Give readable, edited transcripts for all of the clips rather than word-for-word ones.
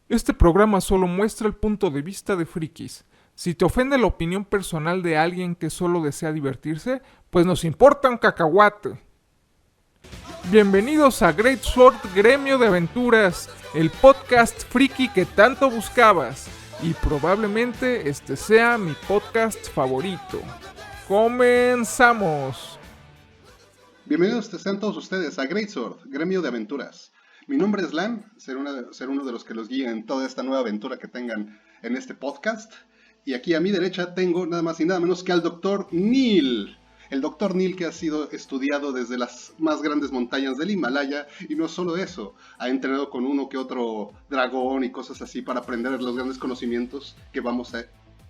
Este programa solo muestra el punto de vista de frikis. Si te ofende la opinión personal de alguien que solo desea divertirse, pues nos importa un cacahuate. Bienvenidos a Great Sword Gremio de Aventuras, el podcast friki que tanto buscabas. Y probablemente este sea mi podcast favorito. ¡Comenzamos! Bienvenidos sean todos ustedes a Greatsword, Gremio de Aventuras. Mi nombre es Lan, ser uno de los que los guíe en toda esta nueva aventura que tengan en este podcast. Y aquí a mi derecha tengo nada más y nada menos que al Dr. Neil. El Dr. Neil que ha sido estudiado desde las más grandes montañas del Himalaya, y no solo eso, ha entrenado con uno que otro dragón y cosas así para aprender los grandes conocimientos que vamos a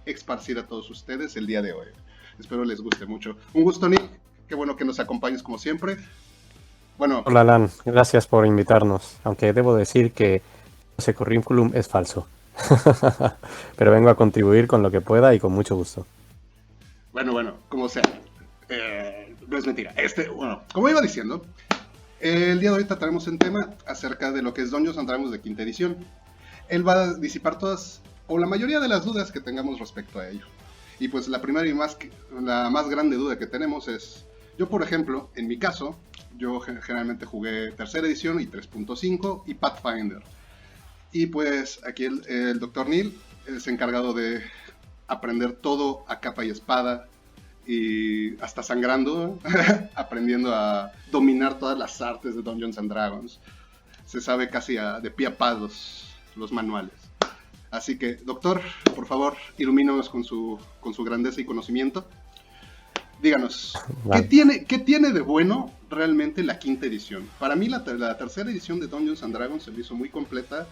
esparcir a todos ustedes el día de hoy. Espero les guste mucho. Un gusto, Neil. Qué bueno que nos acompañes como siempre. Bueno, Hola, Alan, gracias por invitarnos, aunque debo decir que ese currículum es falso. Pero vengo a contribuir con lo que pueda y con mucho gusto. como sea. No es mentira. Bueno, como iba diciendo, el día de hoy trataremos un tema acerca de lo que es Dungeons and Dragons de quinta edición. Él va a disipar todas, o la mayoría de las dudas que tengamos respecto a ello. Y pues la primera y la más grande duda que tenemos es, yo por ejemplo, en mi caso, yo generalmente jugué tercera edición y 3.5 y Pathfinder. Y pues aquí el Dr. Neil es encargado de aprender todo a capa y espada y hasta sangrando, aprendiendo a dominar todas las artes de Dungeons and Dragons. Se sabe casi de pie a pa los manuales. Así que, doctor, por favor, ilumínanos con su grandeza y conocimiento. Díganos, Vale. ¿qué tiene de bueno realmente la quinta edición? Para mí la tercera edición de Dungeons and Dragons se me hizo muy completa.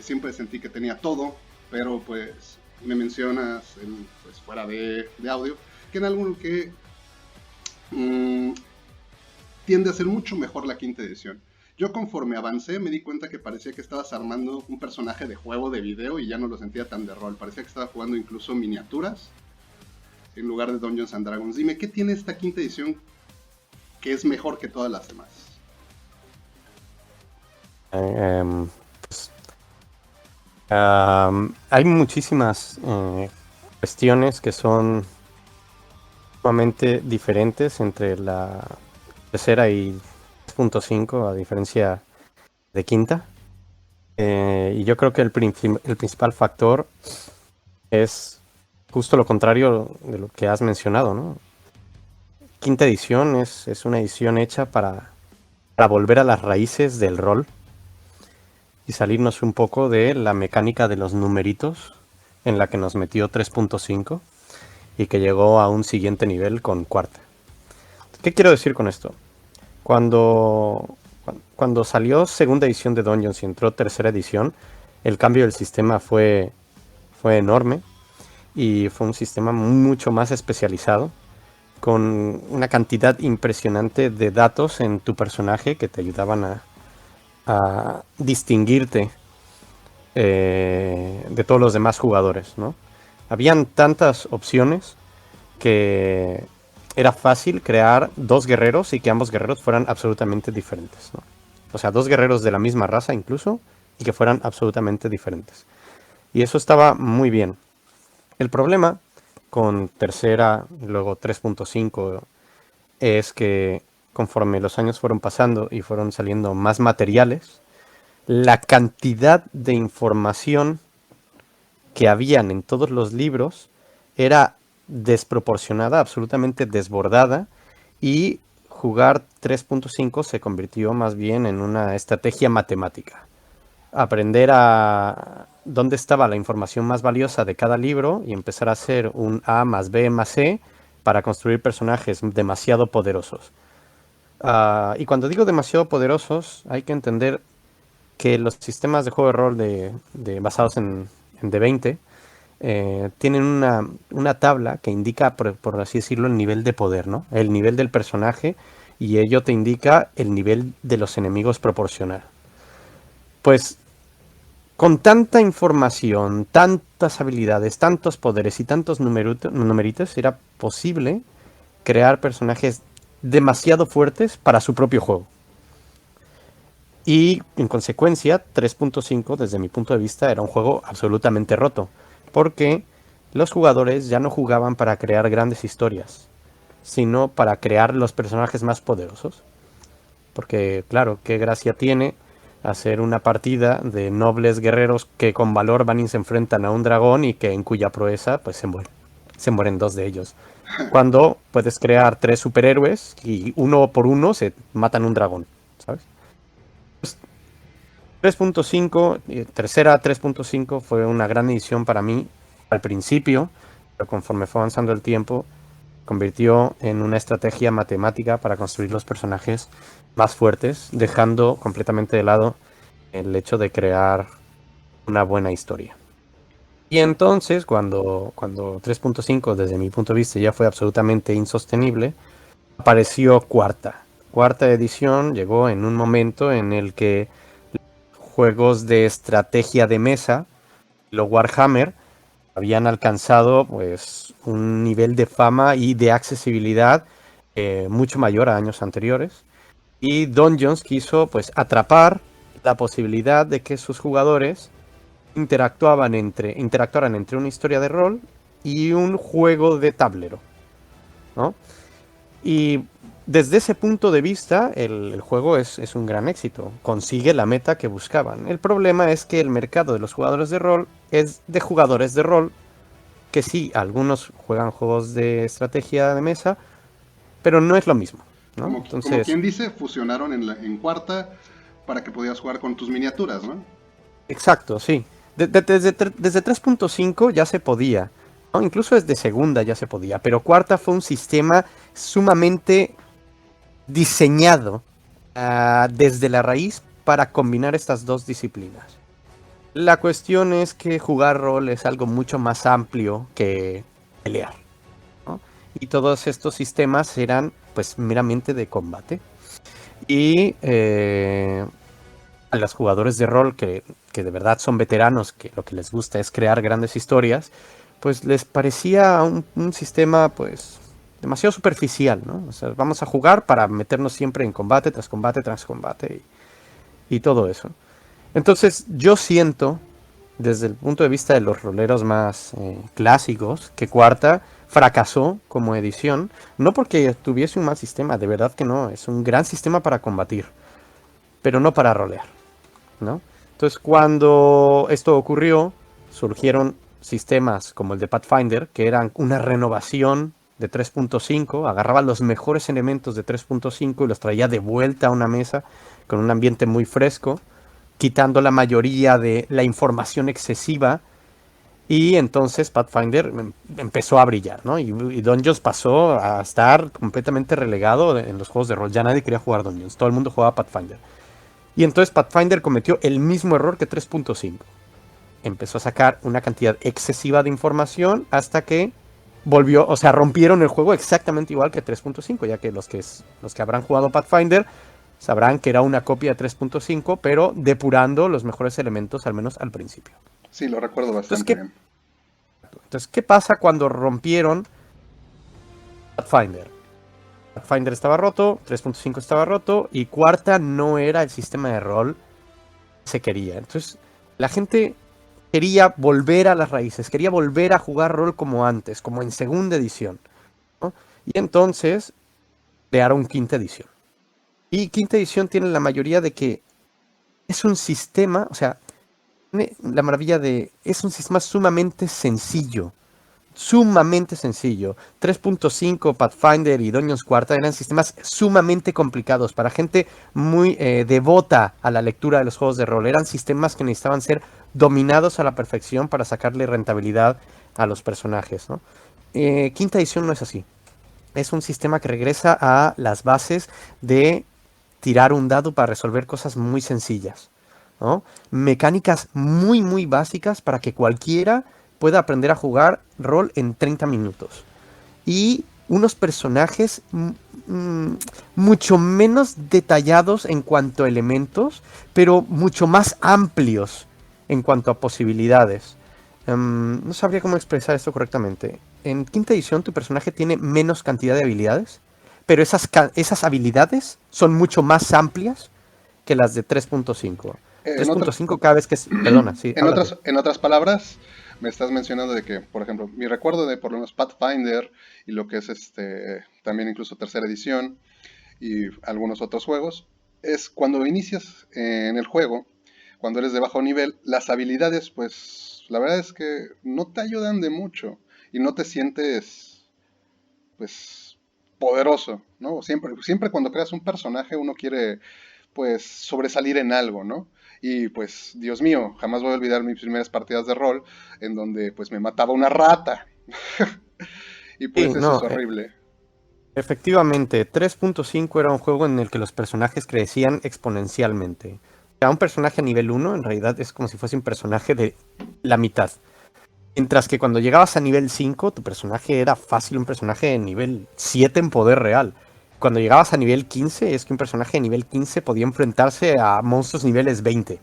Siempre sentí que tenía todo, pero pues me mencionas pues, fuera de audio que en algo que tiende a ser mucho mejor la quinta edición. Yo conforme avancé me di cuenta que parecía que estabas armando un personaje de juego de video y ya no lo sentía tan de rol. Parecía que estaba jugando incluso miniaturas en lugar de Dungeons and Dragons. Dime, ¿qué tiene esta quinta edición que es mejor que todas las demás? Pues, hay muchísimas cuestiones que son sumamente diferentes entre la tercera y 3.5, a diferencia de quinta. Y yo creo que el principal factor es justo lo contrario de lo que has mencionado, ¿no? Quinta edición es una edición hecha para volver a las raíces del rol y salirnos un poco de la mecánica de los numeritos en la que nos metió 3.5 y que llegó a un siguiente nivel con cuarta. ¿Qué quiero decir con esto? Cuando salió segunda edición de Dungeons y entró tercera edición, el cambio del sistema fue enorme y fue un sistema mucho más especializado, con una cantidad impresionante de datos en tu personaje que te ayudaban a distinguirte de todos los demás jugadores, ¿no? Habían tantas opciones que era fácil crear dos guerreros y que ambos guerreros fueran absolutamente diferentes, ¿no? O sea, dos guerreros de la misma raza incluso y que fueran absolutamente diferentes. Y eso estaba muy bien. El problema con tercera, luego 3.5, es que conforme los años fueron pasando y fueron saliendo más materiales, la cantidad de información que habían en todos los libros era desproporcionada, absolutamente desbordada, y jugar 3.5 se convirtió más bien en una estrategia matemática. Aprender a dónde estaba la información más valiosa de cada libro y empezar a hacer un A más B más C para construir personajes demasiado poderosos. Y cuando digo demasiado poderosos, hay que entender que los sistemas de juego de rol basados en D20 tienen una tabla que indica, por así decirlo, el nivel de poder, ¿no? El nivel del personaje, y ello te indica el nivel de los enemigos proporcional. Pues con tanta información, tantas habilidades, tantos poderes y tantos numeritos, era posible crear personajes demasiado fuertes para su propio juego. Y en consecuencia, 3.5 desde mi punto de vista era un juego absolutamente roto, porque los jugadores ya no jugaban para crear grandes historias, sino para crear los personajes más poderosos. Porque claro, qué gracia tiene hacer una partida de nobles guerreros que con valor van y se enfrentan a un dragón y que en cuya proeza pues se mueren 2 de ellos. Cuando puedes crear 3 superhéroes y uno por uno se matan un dragón, ¿sabes? 3.5, tercera 3.5 fue una gran edición para mí al principio, pero conforme fue avanzando el tiempo, convirtió en una estrategia matemática para construir los personajes más fuertes, dejando completamente de lado el hecho de crear una buena historia. Y entonces, cuando 3.5, desde mi punto de vista, ya fue absolutamente insostenible, apareció Cuarta edición llegó en un momento en el que juegos de estrategia de mesa, los Warhammer, habían alcanzado pues un nivel de fama y de accesibilidad mucho mayor a años anteriores. Y Dungeons quiso pues atrapar la posibilidad de que sus jugadores interactuaran entre una historia de rol y un juego de tablero, ¿no? Y desde ese punto de vista, el juego es un gran éxito. Consigue la meta que buscaban. El problema es que el mercado de los jugadores de rol es de jugadores de rol, que sí, algunos juegan juegos de estrategia de mesa, pero no es lo mismo, ¿no? Como quien dice, fusionaron en cuarta para que pudieras jugar con tus miniaturas, ¿no? Exacto, sí. Desde 3.5 ya se podía, ¿no? Incluso desde segunda ya se podía, pero cuarta fue un sistema sumamente diseñado desde la raíz para combinar estas dos disciplinas. La cuestión es que jugar rol es algo mucho más amplio que pelear, ¿no? Y todos estos sistemas eran pues meramente de combate. Y a los jugadores de rol que de verdad son veteranos, que lo que les gusta es crear grandes historias, pues les parecía un sistema pues demasiado superficial, ¿no? O sea, vamos a jugar para meternos siempre en combate tras combate tras combate y todo eso. Entonces yo siento, desde el punto de vista de los roleros más clásicos, que Cuarta fracasó como edición, no porque tuviese un mal sistema, de verdad que no, es un gran sistema para combatir, pero no para rolear, ¿no? Entonces cuando esto ocurrió, surgieron sistemas como el de Pathfinder, que eran una renovación de 3.5, agarraba los mejores elementos de 3.5 y los traía de vuelta a una mesa con un ambiente muy fresco, quitando la mayoría de la información excesiva, y entonces Pathfinder empezó a brillar, ¿no? Y Dungeons pasó a estar completamente relegado en los juegos de rol. Ya nadie quería jugar Dungeons, todo el mundo jugaba Pathfinder. Y entonces Pathfinder cometió el mismo error que 3.5. Empezó a sacar una cantidad excesiva de información hasta que volvió, o sea, rompieron el juego exactamente igual que 3.5, ya que los que habrán jugado Pathfinder sabrán que era una copia de 3.5, pero depurando los mejores elementos, al menos al principio. Sí, lo recuerdo bastante bien. Entonces, ¿qué pasa cuando rompieron Pathfinder? Pathfinder estaba roto, 3.5 estaba roto, y Cuarta no era el sistema de rol que se quería. Entonces, la gente quería volver a las raíces, quería volver a jugar rol como antes, como en segunda edición, ¿no? Y entonces crearon quinta edición. Y quinta edición tiene la mayoría de que es un sistema, o sea, tiene la maravilla de, es un sistema sumamente sencillo. Sumamente sencillo. 3.5, Pathfinder y Dungeons Cuarta eran sistemas sumamente complicados para gente muy devota a la lectura de los juegos de rol. Eran sistemas que necesitaban ser dominados a la perfección para sacarle rentabilidad a los personajes, ¿no? Quinta edición no es así. Es un sistema que regresa a las bases de tirar un dado para resolver cosas muy sencillas, ¿no? Mecánicas muy, muy básicas para que cualquiera pueda aprender a jugar rol en 30 minutos. Y unos personajes mucho menos detallados en cuanto a elementos, pero mucho más amplios en cuanto a posibilidades. No sabría cómo expresar esto correctamente. En quinta edición tu personaje tiene menos cantidad de habilidades, pero esas habilidades son mucho más amplias que las de 3.5. En otras, 3.5 cada vez que... Perdona, sí. en otras palabras, me estás mencionando de que, por ejemplo, mi recuerdo de por lo menos Pathfinder y lo que es también incluso tercera edición y algunos otros juegos, es cuando inicias en el juego, cuando eres de bajo nivel, las habilidades, pues, la verdad es que no te ayudan de mucho y no te sientes, pues, poderoso, ¿no? Siempre cuando creas un personaje uno quiere, pues, sobresalir en algo, ¿no? Y pues, Dios mío, jamás voy a olvidar mis primeras partidas de rol en donde, pues, me mataba una rata. Y Sí, pues eso es no, horrible. efectivamente, 3.5 era un juego en el que los personajes crecían exponencialmente. O sea, un personaje a nivel 1 en realidad es como si fuese un personaje de la mitad. Mientras que cuando llegabas a nivel 5, tu personaje era fácil un personaje de nivel 7 en poder real. Cuando llegabas a nivel 15, es que un personaje de nivel 15 podía enfrentarse a monstruos niveles 20,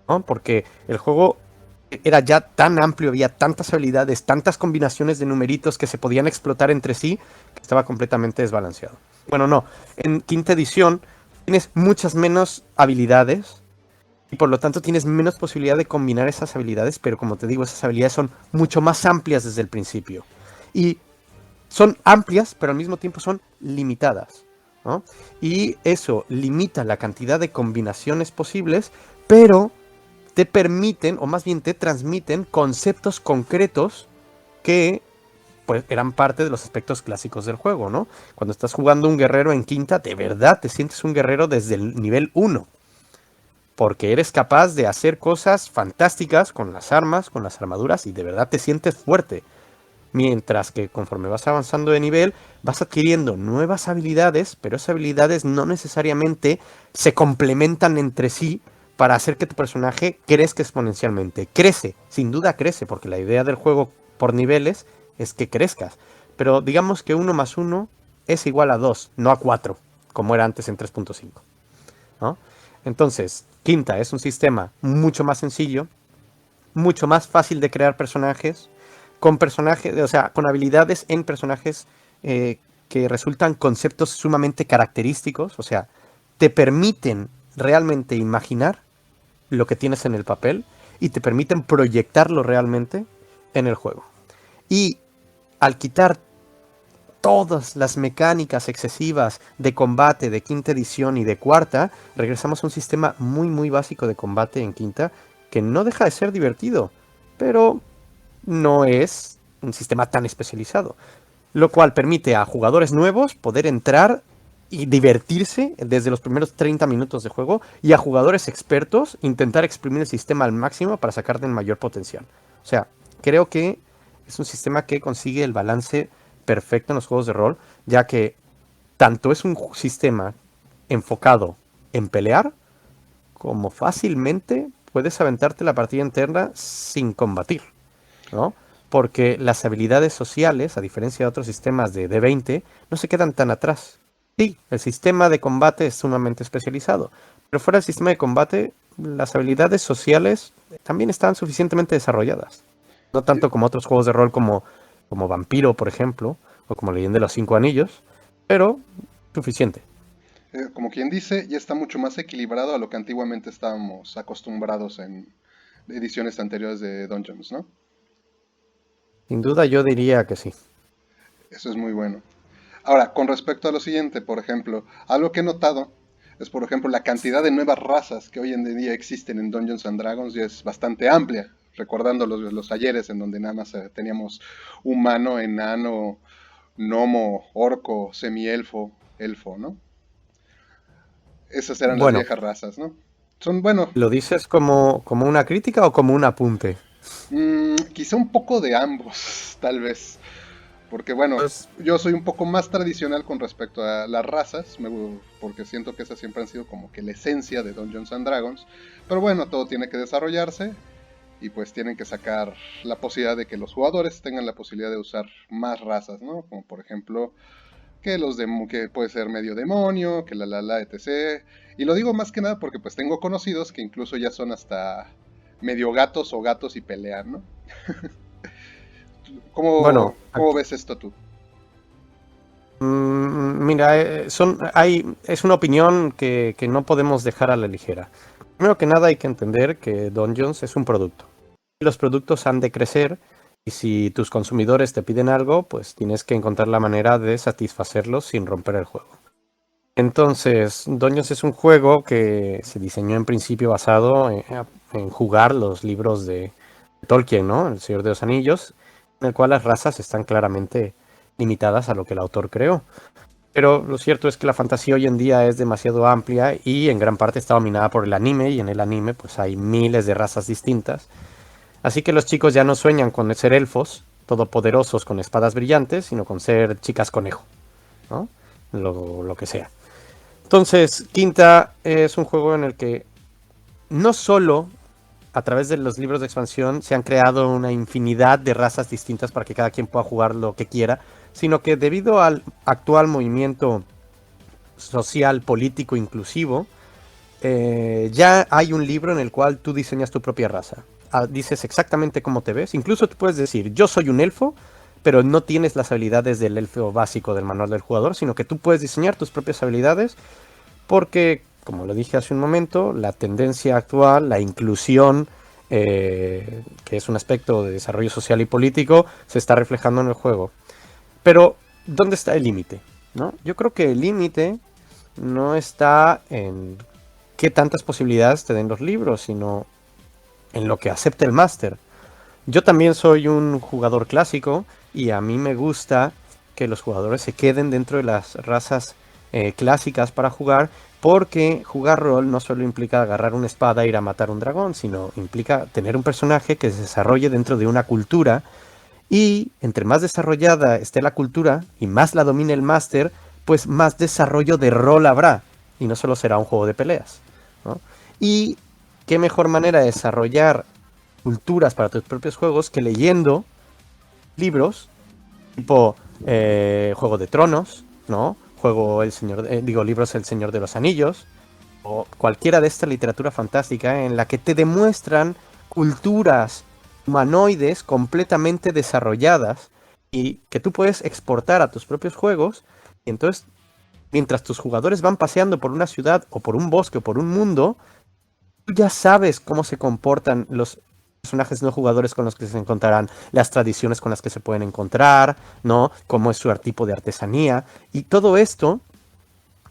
¿no? Porque el juego era ya tan amplio, había tantas habilidades, tantas combinaciones de numeritos que se podían explotar entre sí, que estaba completamente desbalanceado. Bueno, no, en quinta edición tienes muchas menos habilidades y por lo tanto tienes menos posibilidad de combinar esas habilidades, pero como te digo, esas habilidades son mucho más amplias desde el principio. Y son amplias, pero al mismo tiempo son limitadas, ¿no? Y eso limita la cantidad de combinaciones posibles, pero te permiten, o más bien te transmiten, conceptos concretos que pues eran parte de los aspectos clásicos del juego, ¿no? Cuando estás jugando un guerrero en quinta, de verdad te sientes un guerrero desde el nivel 1, porque eres capaz de hacer cosas fantásticas con las armas, con las armaduras, y de verdad te sientes fuerte. Mientras que conforme vas avanzando de nivel, vas adquiriendo nuevas habilidades, pero esas habilidades no necesariamente se complementan entre sí para hacer que tu personaje crezca exponencialmente. Crece, sin duda crece, porque la idea del juego por niveles es que crezcas. Pero digamos que 1 más 1 es igual a 2, no a 4, como era antes en 3.5, ¿no? Entonces, quinta es un sistema mucho más sencillo, mucho más fácil de crear personajes, con personajes, o sea, con habilidades en personajes que resultan conceptos sumamente característicos, o sea, te permiten realmente imaginar lo que tienes en el papel y te permiten proyectarlo realmente en el juego. Y al quitar todas las mecánicas excesivas de combate de quinta edición y de cuarta, regresamos a un sistema muy muy básico de combate en quinta que no deja de ser divertido, pero no es un sistema tan especializado, lo cual permite a jugadores nuevos poder entrar y divertirse desde los primeros 30 minutos de juego, y a jugadores expertos intentar exprimir el sistema al máximo para sacar del mayor potencial. O sea, creo que es un sistema que consigue el balance perfecto en los juegos de rol, ya que tanto es un sistema enfocado en pelear, como fácilmente puedes aventarte la partida entera sin combatir, ¿no? Porque las habilidades sociales, a diferencia de otros sistemas de D20, no se quedan tan atrás. Sí, el sistema de combate es sumamente especializado, pero fuera del sistema de combate, las habilidades sociales también están suficientemente desarrolladas. No tanto como otros juegos de rol como Vampiro, por ejemplo, o como Leyenda de los Cinco Anillos, pero suficiente. Como quien dice, ya está mucho más equilibrado a lo que antiguamente estábamos acostumbrados en ediciones anteriores de Dungeons, ¿no? Sin duda yo diría que sí. Eso es muy bueno. Ahora, con respecto a lo siguiente, por ejemplo, algo que he notado es, por ejemplo, la cantidad de nuevas razas que hoy en día existen en Dungeons and Dragons ya es bastante amplia. Recordando los ayeres en donde nada más teníamos humano, enano, gnomo, orco, semielfo, elfo, ¿no? Esas eran las Bueno, viejas razas, ¿no? Son, bueno, ¿lo dices como una crítica o como un apunte? quizá un poco de ambos, tal vez. Porque bueno, Pues, yo soy un poco más tradicional con respecto a las razas, porque siento que esas siempre han sido como que la esencia de Dungeons and Dragons. Pero bueno, todo tiene que desarrollarse y pues tienen que sacar la posibilidad de que los jugadores tengan la posibilidad de usar más razas, ¿no? Como por ejemplo, que puede ser medio demonio, que etc. Y lo digo más que nada porque pues tengo conocidos que incluso ya son hasta medio gatos o gatos y pelean, ¿no? bueno, ¿Cómo ves esto tú? Mira, es una opinión que no podemos dejar a la ligera. Primero que nada hay que entender que Dungeons es un producto. Y los productos han de crecer y si tus consumidores te piden algo, pues tienes que encontrar la manera de satisfacerlos sin romper el juego. Entonces, Dungeons es un juego que se diseñó en principio basado en jugar los libros de Tolkien, ¿no? El Señor de los Anillos, en el cual las razas están claramente limitadas a lo que el autor creó. Pero lo cierto es que la fantasía hoy en día es demasiado amplia y en gran parte está dominada por el anime, y en el anime pues hay miles de razas distintas. Así que los chicos ya no sueñan con ser elfos todopoderosos con espadas brillantes, sino con ser chicas conejo, ¿no? Lo que sea. Entonces, Quinta es un juego en el que no solo a través de los libros de expansión se han creado una infinidad de razas distintas para que cada quien pueda jugar lo que quiera, sino que debido al actual movimiento social, político, inclusivo, ya hay un libro en el cual tú diseñas tu propia raza. Dices exactamente cómo te ves. Incluso tú puedes decir, yo soy un elfo, pero no tienes las habilidades del elfo básico del manual del jugador, sino que tú puedes diseñar tus propias habilidades porque, como lo dije hace un momento, la tendencia actual, la inclusión, que es un aspecto de desarrollo social y político, se está reflejando en el juego. Pero, ¿dónde está el límite? ¿No? Yo creo que el límite no está en qué tantas posibilidades te den los libros, sino en lo que acepte el máster. Yo también soy un jugador clásico y a mí me gusta que los jugadores se queden dentro de las razas clásicas para jugar, porque jugar rol no solo implica agarrar una espada e ir a matar un dragón, sino implica tener un personaje que se desarrolle dentro de una cultura, y entre más desarrollada esté la cultura y más la domine el máster, pues más desarrollo de rol habrá y no solo será un juego de peleas, ¿no? Y qué mejor manera de desarrollar culturas para tus propios juegos que leyendo libros tipo Juego de Tronos, ¿no? Libros El Señor de los Anillos, o cualquiera de esta literatura fantástica en la que te demuestran culturas humanoides completamente desarrolladas y que tú puedes exportar a tus propios juegos. Y entonces, mientras tus jugadores van paseando por una ciudad o por un bosque o por un mundo, tú ya sabes cómo se comportan los personajes no jugadores con los que se encontrarán, las tradiciones con las que se pueden encontrar, ¿no? Cómo es su tipo de artesanía. Y todo esto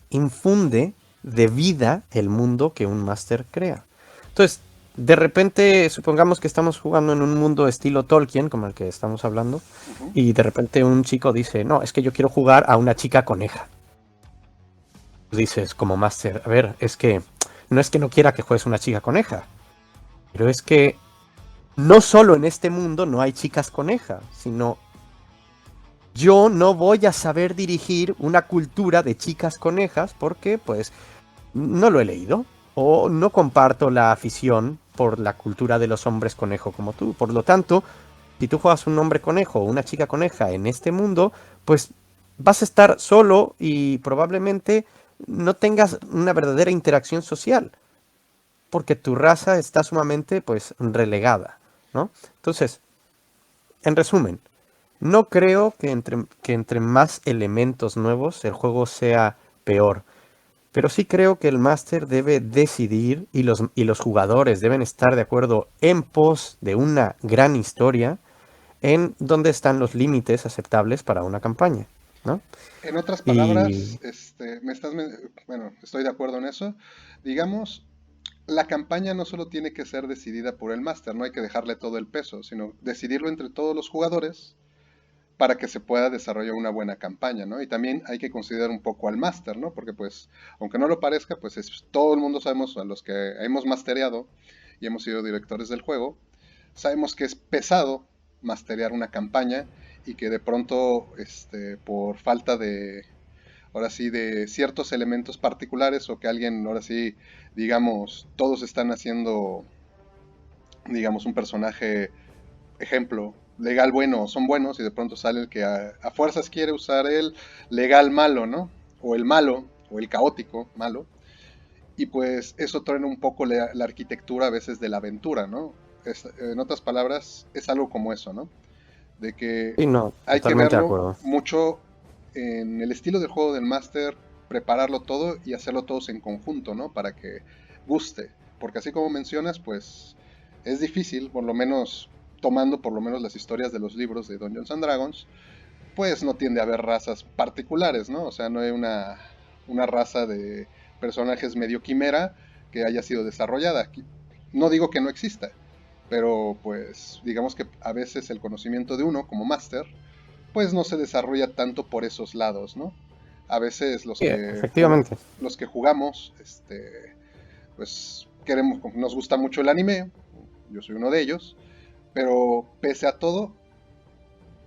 infunde de vida el mundo que un máster crea. Entonces, de repente, supongamos que estamos jugando en un mundo estilo Tolkien, como el que estamos hablando, y de repente un chico dice, no, es que yo quiero jugar a una chica coneja. Dices, como máster, a ver, es que no quiera que juegues una chica coneja, pero es que no solo en este mundo no hay chicas coneja, sino yo no voy a saber dirigir una cultura de chicas conejas porque pues no lo he leído o no comparto la afición por la cultura de los hombres conejo como tú. Por lo tanto, si tú juegas un hombre conejo o una chica coneja en este mundo, pues vas a estar solo y probablemente no tengas una verdadera interacción social, porque tu raza está sumamente pues relegada, ¿no? Entonces, en resumen, no creo que entre más elementos nuevos el juego sea peor, pero sí creo que el máster debe decidir y los jugadores deben estar de acuerdo en pos de una gran historia en dónde están los límites aceptables para una campaña, ¿no? En otras Y palabras, bueno, estoy de acuerdo en eso. Digamos, la campaña no solo tiene que ser decidida por el máster, no hay que dejarle todo el peso, sino decidirlo entre todos los jugadores para que se pueda desarrollar una buena campaña, ¿no? Y también hay que considerar un poco al máster, ¿no? Porque pues, aunque no lo parezca, pues todo el mundo sabemos, a los que hemos mastereado y hemos sido directores del juego, sabemos que es pesado masterear una campaña y que de pronto, por falta de, ahora sí, de ciertos elementos particulares o que alguien, ahora sí, digamos, todos están haciendo, digamos, un personaje, ejemplo, legal bueno, son buenos y de pronto sale el que a fuerzas quiere usar el legal malo, ¿no? O el malo, o el caótico malo. Y pues eso truena un poco la arquitectura a veces de la aventura, ¿no? En otras palabras, es algo como eso, ¿no? De que sí, no, hay que totalmente de verlo acuerdo. mucho en el estilo del juego del Master, prepararlo todo y hacerlo todos en conjunto, ¿no? Para que guste. Porque así como mencionas, pues es difícil, por lo menos tomando por lo menos las historias de los libros de Dungeons and Dragons, pues no tiende a haber razas particulares, ¿no? O sea, no hay una raza de personajes medio quimera que haya sido desarrollada. No digo que no exista, pero pues digamos que a veces el conocimiento de uno como máster pues no se desarrolla tanto por esos lados, ¿no? A veces Sí, efectivamente. los que jugamos, pues nos gusta mucho el anime, yo soy uno de ellos, pero pese a todo,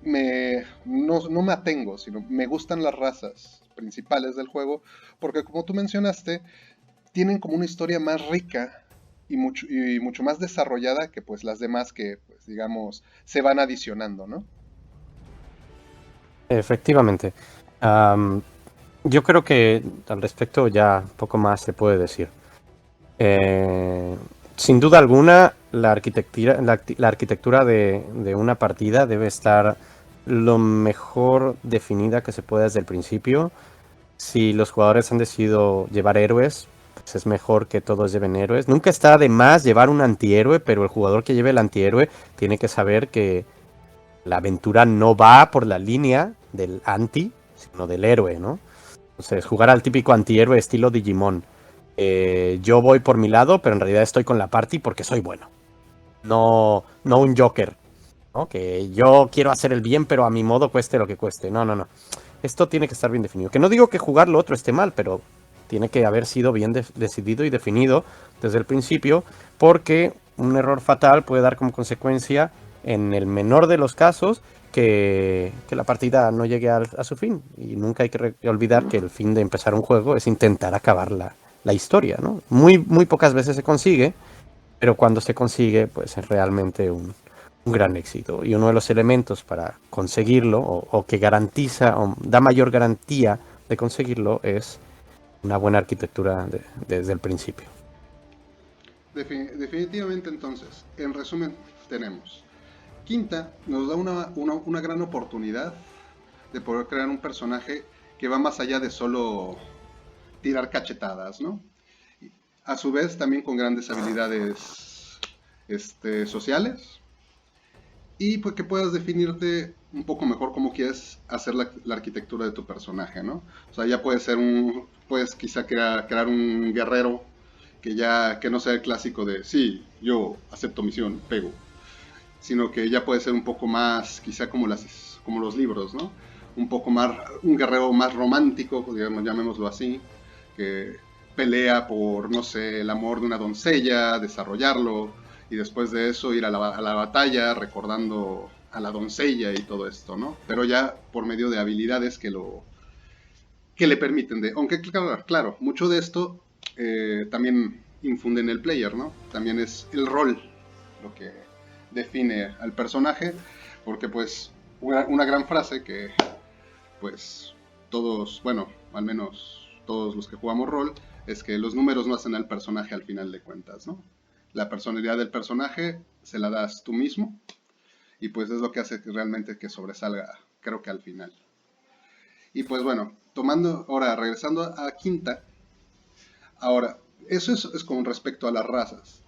no me atengo, sino me gustan las razas principales del juego, porque como tú mencionaste, tienen como una historia más rica y mucho más desarrollada que pues las demás que, pues, digamos, se van adicionando, ¿no? Efectivamente. Am, yo creo que al respecto ya poco más se puede decir. Eh, Sin duda alguna, la arquitectura de una partida debe estar lo mejor definida que se pueda desde el principio. Si los jugadores han decidido llevar héroes, pues es mejor que todos lleven héroes. Nunca está de más llevar un antihéroe, pero el jugador que lleve el antihéroe tiene que saber que la aventura no va por la línea del anti, sino del héroe, ¿no? Entonces, jugar al típico antihéroe estilo Digimon. Yo voy por mi lado, pero en realidad estoy con la party porque soy bueno. No un Joker, ¿no? Que yo quiero hacer el bien, pero a mi modo cueste lo que cueste. No, no, no. Esto tiene que estar bien definido. Que no digo que jugar lo otro esté mal, pero tiene que haber sido bien decidido y definido desde el principio, porque un error fatal puede dar como consecuencia, en el menor de los casos, que la partida no llegue a su fin. Y nunca hay que olvidar que el fin de empezar un juego es intentar acabar la historia, ¿no? Muy pocas veces se consigue, pero cuando se consigue, pues es realmente un gran éxito. Y uno de los elementos para conseguirlo, o que garantiza, o da mayor garantía de conseguirlo, es una buena arquitectura desde el principio. Definitivamente entonces, en resumen, tenemos Quinta nos da una gran oportunidad de poder crear un personaje que va más allá de solo tirar cachetadas, ¿no? A su vez también con grandes habilidades sociales y pues que puedas definirte un poco mejor cómo quieres hacer la arquitectura de tu personaje, ¿no? O sea, ya puede ser puedes quizá crear un guerrero que no sea el clásico de, sí, yo acepto misión, pego, sino que ya puede ser un poco más, quizá como los libros, ¿no? Un poco más, un guerrero más romántico, digamos, llamémoslo así, que pelea por, no sé, el amor de una doncella, desarrollarlo, y después de eso ir a la batalla recordando a la doncella y todo esto, ¿no? Pero ya por medio de habilidades que le permiten aunque claro, mucho de esto también infunde en el player, ¿no? También es el rol lo que define al personaje, porque pues una gran frase que pues todos, bueno, al menos todos los que jugamos rol, es que los números no hacen al personaje al final de cuentas, ¿no? La personalidad del personaje se la das tú mismo y pues es lo que hace realmente que sobresalga, creo que al final. Y pues bueno, regresando a Quinta, ahora, eso es con respecto a las razas.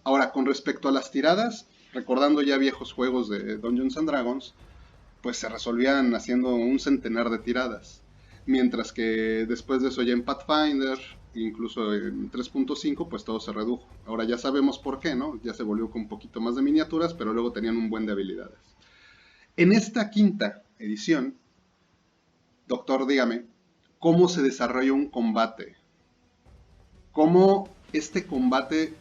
Ahora, con respecto a las tiradas, recordando ya viejos juegos de Dungeons and Dragons, pues se resolvían haciendo un centenar de tiradas. Mientras que después de eso ya en Pathfinder, incluso en 3.5, pues todo se redujo. Ahora ya sabemos por qué, ¿no? Ya se volvió con un poquito más de miniaturas, pero luego tenían un buen de habilidades. En esta quinta edición, doctor, dígame, ¿cómo se desarrolla un combate? ¿Cómo este combate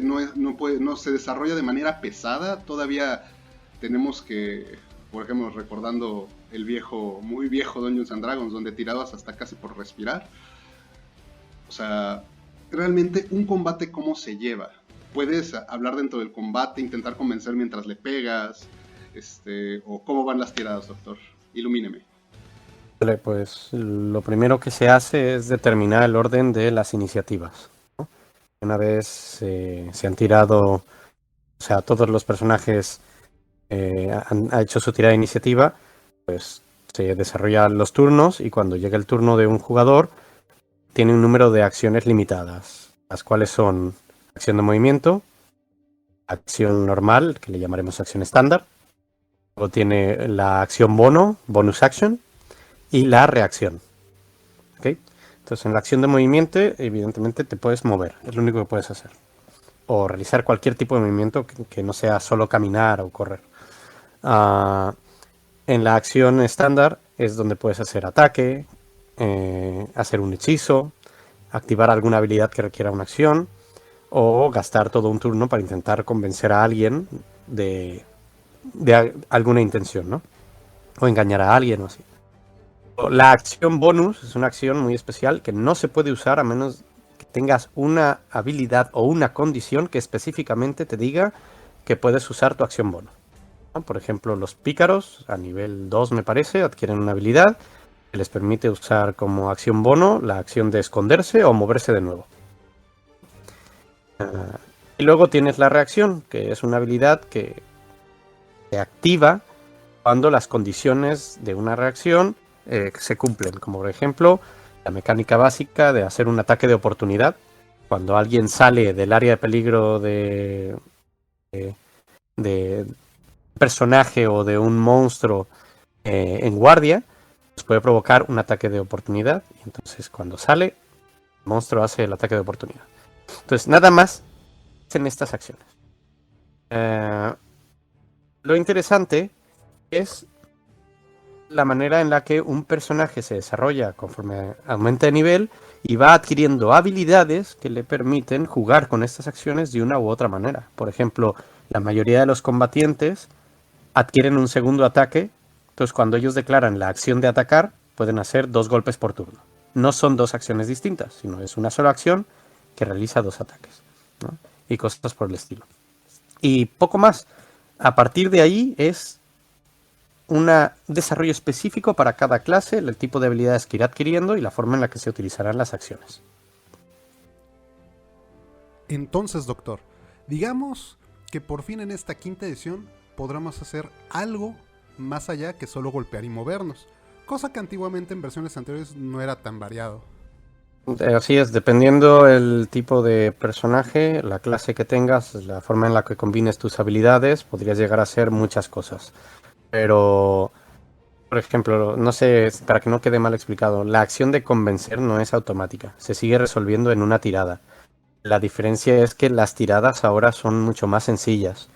no se desarrolla de manera pesada? Todavía tenemos que, por ejemplo, recordando el muy viejo Dungeons and Dragons, donde tirabas hasta casi por respirar. O sea, realmente un combate, ¿cómo se lleva? Puedes hablar dentro del combate, intentar convencer mientras le pegas, o cómo van las tiradas, doctor. Ilumíneme. Pues lo primero que se hace es determinar el orden de las iniciativas, ¿no? Una vez se han tirado, o sea, todos los personajes han hecho su tirada de iniciativa, pues Se desarrollan los turnos y cuando llega el turno de un jugador, tiene un número de acciones limitadas, las cuales son acción de movimiento, acción normal, que le llamaremos acción estándar. Luego tiene la acción bono, bonus action, y la reacción. ¿Okay? Entonces, en la acción de movimiento, evidentemente te puedes mover, es lo único que puedes hacer. O realizar cualquier tipo de movimiento que no sea solo caminar o correr. En la acción estándar es donde puedes hacer ataque, hacer un hechizo, activar alguna habilidad que requiera una acción, o gastar todo un turno para intentar convencer a alguien de alguna intención, ¿no? O engañar a alguien o así. La acción bonus es una acción muy especial que no se puede usar a menos que tengas una habilidad o una condición que específicamente te diga que puedes usar tu acción bonus. Por ejemplo, los pícaros, a nivel 2 me parece, adquieren una habilidad que les permite usar como acción bono la acción de esconderse o moverse de nuevo. Y luego tienes la reacción, que es una habilidad que se activa cuando las condiciones de una reacción se cumplen. Como por ejemplo, la mecánica básica de hacer un ataque de oportunidad. Cuando alguien sale del área de peligro de personaje o de un monstruo en guardia, pues puede provocar un ataque de oportunidad. Y entonces cuando sale, el monstruo hace el ataque de oportunidad. Entonces nada más en estas acciones. Lo interesante es la manera en la que un personaje se desarrolla conforme aumenta de nivel y va adquiriendo habilidades que le permiten jugar con estas acciones de una u otra manera. Por ejemplo, la mayoría de los combatientes adquieren un segundo ataque, entonces cuando ellos declaran la acción de atacar, pueden hacer 2 golpes por turno. No son 2 acciones distintas, sino es una sola acción que realiza 2 ataques, ¿no? Y cosas por el estilo. Y poco más. A partir de ahí es un desarrollo específico para cada clase, el tipo de habilidades que irá adquiriendo y la forma en la que se utilizarán las acciones. Entonces, doctor, digamos que por fin en esta quinta edición podremos hacer algo más allá que solo golpear y movernos, cosa que antiguamente en versiones anteriores no era tan variado. Así es, dependiendo el tipo de personaje, la clase que tengas, la forma en la que combines tus habilidades, podrías llegar a hacer muchas cosas. Pero, por ejemplo, no sé, para que no quede mal explicado, la acción de convencer no es automática, se sigue resolviendo en una tirada. La diferencia es que las tiradas ahora son mucho más sencillas.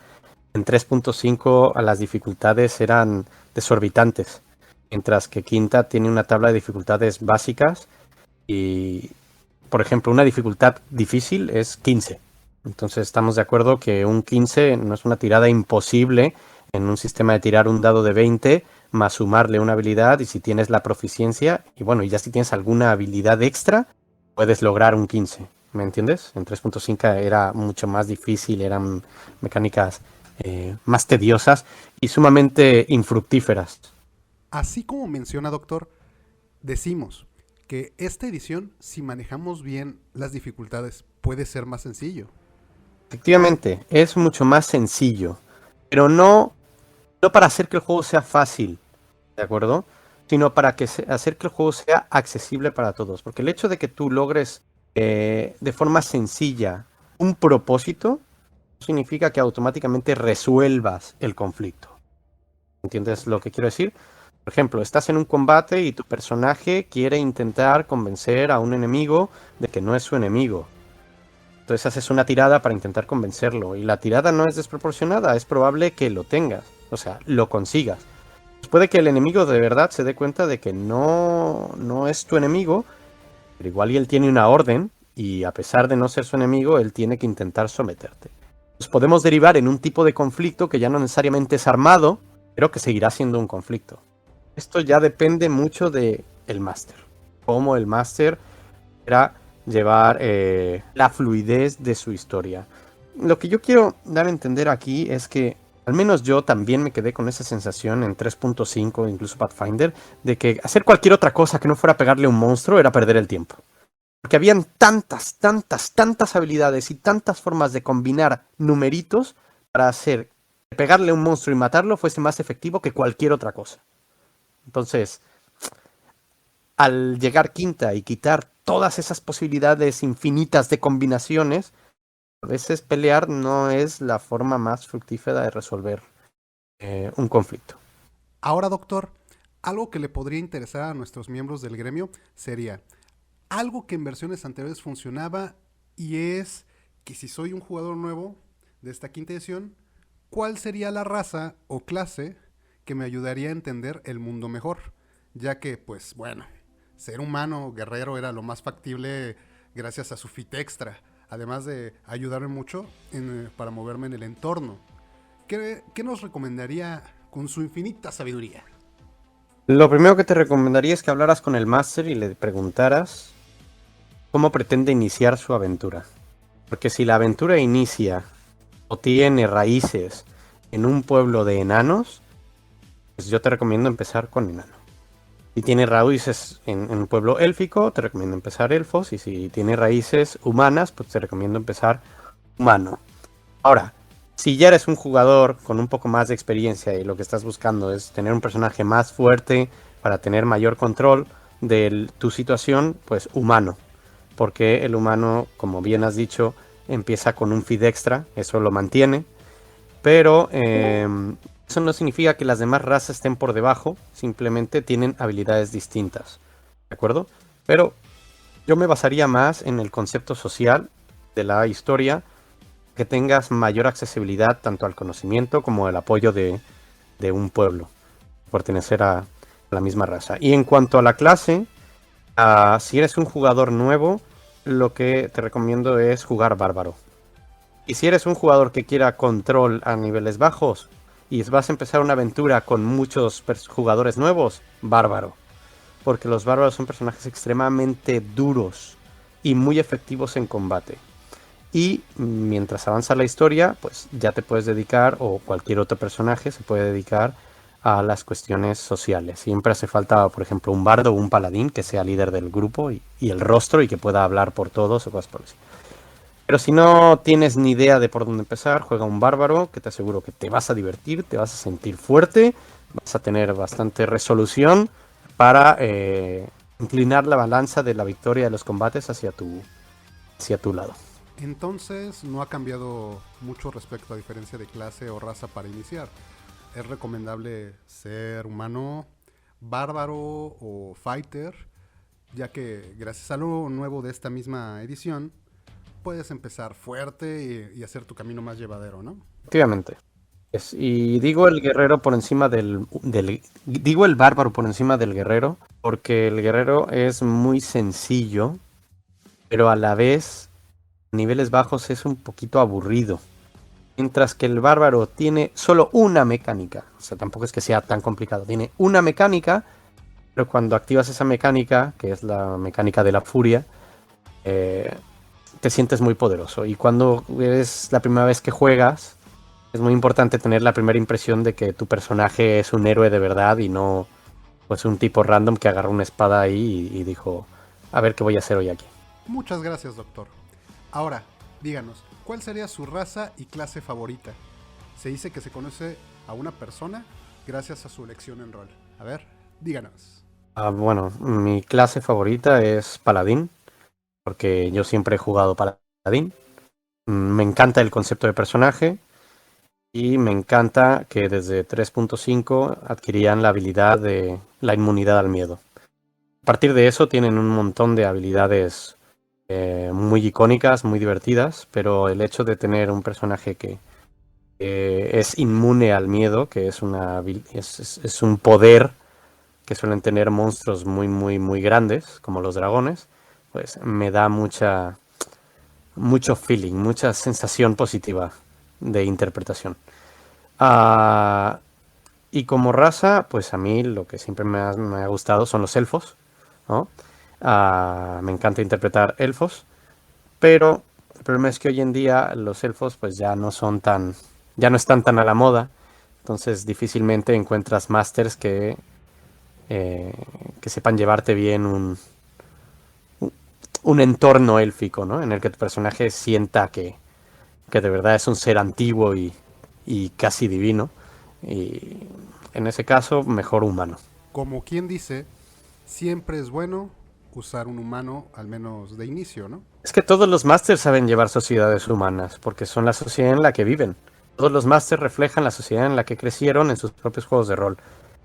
En 3.5 las dificultades eran desorbitantes, mientras que quinta tiene una tabla de dificultades básicas y, por ejemplo, una dificultad difícil es 15. Entonces estamos de acuerdo que un 15 no es una tirada imposible en un sistema de tirar un dado de 20 más sumarle una habilidad y si tienes la proficiencia y bueno, y ya si tienes alguna habilidad extra, puedes lograr un 15. ¿Me entiendes? En 3.5 era mucho más difícil, eran mecánicas más tediosas y sumamente infructíferas. Así como menciona, doctor, decimos que esta edición, si manejamos bien las dificultades, puede ser más sencillo. Efectivamente, es mucho más sencillo, pero no para hacer que el juego sea fácil, ¿de acuerdo? Sino para hacer que el juego sea accesible para todos. Porque el hecho de que tú logres de forma sencilla un propósito, significa que automáticamente resuelvas el conflicto. ¿Entiendes lo que quiero decir? Por ejemplo, estás en un combate y tu personaje quiere intentar convencer a un enemigo de que no es su enemigo. Entonces haces una tirada para intentar convencerlo y la tirada no es desproporcionada, es probable que lo tengas, o sea, lo consigas. Pues puede que el enemigo de verdad se dé cuenta de que no es tu enemigo, pero igual y él tiene una orden y a pesar de no ser su enemigo, él tiene que intentar someterte. Pues podemos derivar en un tipo de conflicto que ya no necesariamente es armado, pero que seguirá siendo un conflicto. Esto ya depende mucho del máster, cómo el máster quiera llevar la fluidez de su historia. Lo que yo quiero dar a entender aquí es que al menos yo también me quedé con esa sensación en 3.5, incluso Pathfinder, de que hacer cualquier otra cosa que no fuera pegarle a un monstruo era perder el tiempo. Porque habían tantas habilidades y tantas formas de combinar numeritos para hacer que pegarle a un monstruo y matarlo fuese más efectivo que cualquier otra cosa. Entonces, al llegar quinta y quitar todas esas posibilidades infinitas de combinaciones, a veces pelear no es la forma más fructífera de resolver un conflicto. Ahora, doctor, algo que le podría interesar a nuestros miembros del gremio sería algo que en versiones anteriores funcionaba y es que si soy un jugador nuevo de esta quinta edición, ¿cuál sería la raza o clase que me ayudaría a entender el mundo mejor? Ya que, pues bueno, ser humano guerrero era lo más factible gracias a su fit extra, además de ayudarme mucho para moverme en el entorno. ¿Qué nos recomendaría con su infinita sabiduría? Lo primero que te recomendaría es que hablaras con el máster y le preguntaras cómo pretende iniciar su aventura. Porque si la aventura inicia o tiene raíces en un pueblo de enanos, pues yo te recomiendo empezar con enano. Si tiene raíces en un pueblo élfico, te recomiendo empezar elfos. Y si tiene raíces humanas, pues te recomiendo empezar humano. Ahora, si ya eres un jugador con un poco más de experiencia y lo que estás buscando es tener un personaje más fuerte para tener mayor control de tu situación, pues humano. Porque el humano, como bien has dicho, empieza con un feed extra, eso lo mantiene. Pero eso no significa que las demás razas estén por debajo, simplemente tienen habilidades distintas, ¿de acuerdo? Pero yo me basaría más en el concepto social de la historia, que tengas mayor accesibilidad tanto al conocimiento como al apoyo de un pueblo, pertenecer a la misma raza. Y en cuanto a la clase, si eres un jugador nuevo, lo que te recomiendo es jugar bárbaro. Y si eres un jugador que quiera control a niveles bajos y vas a empezar una aventura con muchos jugadores nuevos, bárbaro. Porque los bárbaros son personajes extremadamente duros y muy efectivos en combate. Y mientras avanza la historia, pues ya te puedes dedicar, o cualquier otro personaje se puede dedicar a las cuestiones sociales. Siempre hace falta, por ejemplo, un bardo o un paladín que sea líder del grupo y el rostro y que pueda hablar por todos o cosas por así. Pero si no tienes ni idea de por dónde empezar, juega un bárbaro, que te aseguro que te vas a divertir, te vas a sentir fuerte, vas a tener bastante resolución para inclinar la balanza de la victoria de los combates hacia tu lado. Entonces no ha cambiado mucho respecto a diferencia de clase o raza para iniciar. Es recomendable ser humano, bárbaro o fighter, ya que gracias a lo nuevo de esta misma edición, puedes empezar fuerte y hacer tu camino más llevadero, ¿no? Efectivamente. Y digo el guerrero por encima digo el bárbaro por encima del guerrero, porque el guerrero es muy sencillo, pero a la vez, a niveles bajos es un poquito aburrido. Mientras que el bárbaro tiene solo una mecánica, o sea, tampoco es que sea tan complicado, tiene una mecánica, pero cuando activas esa mecánica, que es la mecánica de la furia, te sientes muy poderoso. Y cuando es la primera vez que juegas, es muy importante tener la primera impresión de que tu personaje es un héroe de verdad y no pues un tipo random que agarró una espada ahí y dijo, a ver qué voy a hacer hoy aquí. Muchas gracias, doctor. Ahora, díganos, ¿cuál sería su raza y clase favorita? Se dice que se conoce a una persona gracias a su elección en rol. A ver, díganos. Bueno, mi clase favorita es paladín, porque yo siempre he jugado paladín. Me encanta el concepto de personaje y me encanta que desde 3.5 adquirían la habilidad de la inmunidad al miedo. A partir de eso tienen un montón de habilidades muy icónicas, muy divertidas, pero el hecho de tener un personaje que es inmune al miedo, que es un poder que suelen tener monstruos muy, muy, muy grandes, como los dragones, pues me da mucho feeling, mucha sensación positiva de interpretación. Y como raza, pues a mí lo que siempre me ha gustado son los elfos, ¿no? Me encanta interpretar elfos, pero el problema es que hoy en día los elfos pues ya no están tan a la moda, entonces difícilmente encuentras masters que sepan llevarte bien un entorno élfico, ¿no? En el que tu personaje sienta que de verdad es un ser antiguo y casi divino. Y en ese caso, mejor humano. como quien dice, siempre es bueno usar un humano, al menos de inicio, ¿no? Es que todos los másters saben llevar sociedades humanas, porque son la sociedad en la que viven. Todos los másters reflejan la sociedad en la que crecieron en sus propios juegos de rol.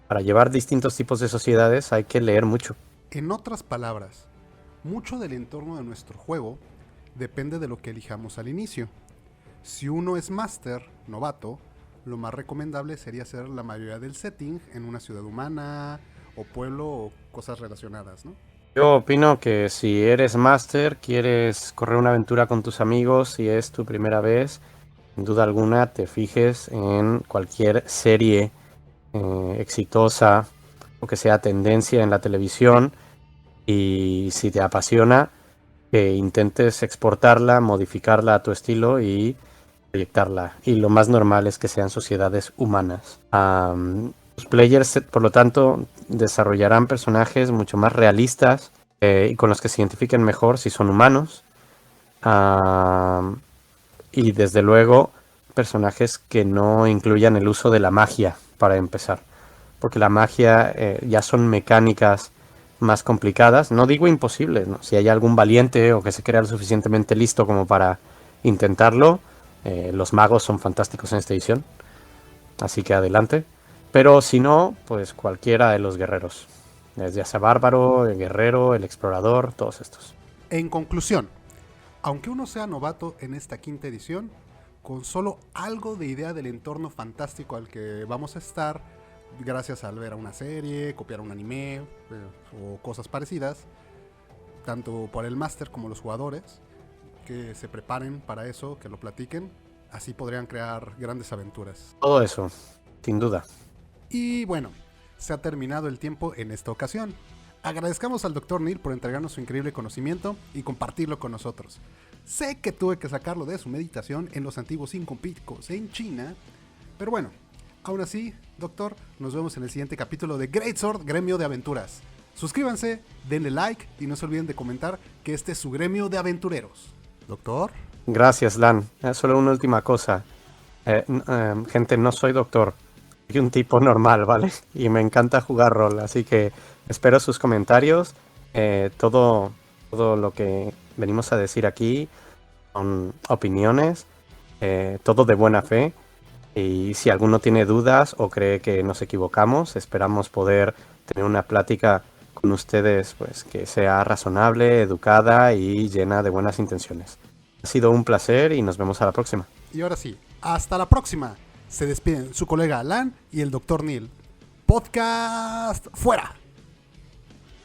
Para llevar distintos tipos de sociedades hay que leer mucho. En otras palabras, mucho del entorno de nuestro juego depende de lo que elijamos al inicio. Si uno es máster, novato, lo más recomendable sería hacer la mayoría del setting en una ciudad humana, o pueblo, o cosas relacionadas, ¿no? Yo opino que si eres máster, quieres correr una aventura con tus amigos, si es tu primera vez, sin duda alguna te fijes en cualquier serie exitosa o que sea tendencia en la televisión, y si te apasiona, que intentes exportarla, modificarla a tu estilo y proyectarla. Y lo más normal es que sean sociedades humanas. Los players, por lo tanto, desarrollarán personajes mucho más realistas y con los que se identifiquen mejor si son humanos. Y desde luego, personajes que no incluyan el uso de la magia para empezar. Porque la magia ya son mecánicas más complicadas. No digo imposibles, ¿no? Si hay algún valiente o que se crea lo suficientemente listo como para intentarlo, los magos son fantásticos en esta edición. Así que adelante. Pero si no, pues cualquiera de los guerreros. Ya sea bárbaro, el guerrero, el explorador, todos estos. En conclusión, aunque uno sea novato en esta quinta edición, con solo algo de idea del entorno fantástico al que vamos a estar, gracias al ver a una serie, copiar un anime o cosas parecidas, tanto por el máster como los jugadores, que se preparen para eso, que lo platiquen, así podrían crear grandes aventuras. Todo eso, sin duda. Y bueno, se ha terminado el tiempo en esta ocasión. Agradezcamos al Dr. Neil por entregarnos su increíble conocimiento y compartirlo con nosotros. Sé que tuve que sacarlo de su meditación en los antiguos 5 picos en China, pero bueno, aún así, Doctor, nos vemos en el siguiente capítulo de Greatsword Gremio de Aventuras. Suscríbanse, denle like y no se olviden de comentar que este es su gremio de aventureros. Doctor. Gracias, Lan. Solo una última cosa. Gente, no soy doctor. Soy un tipo normal, ¿vale? Y me encanta jugar rol, así que espero sus comentarios. Todo lo que venimos a decir aquí son opiniones, todo de buena fe. Y si alguno tiene dudas o cree que nos equivocamos, esperamos poder tener una plática con ustedes, pues que sea razonable, educada y llena de buenas intenciones. Ha sido un placer y nos vemos a la próxima. Y ahora sí, hasta la próxima. Se despiden su colega Alan y el Dr. Neil. Podcast fuera.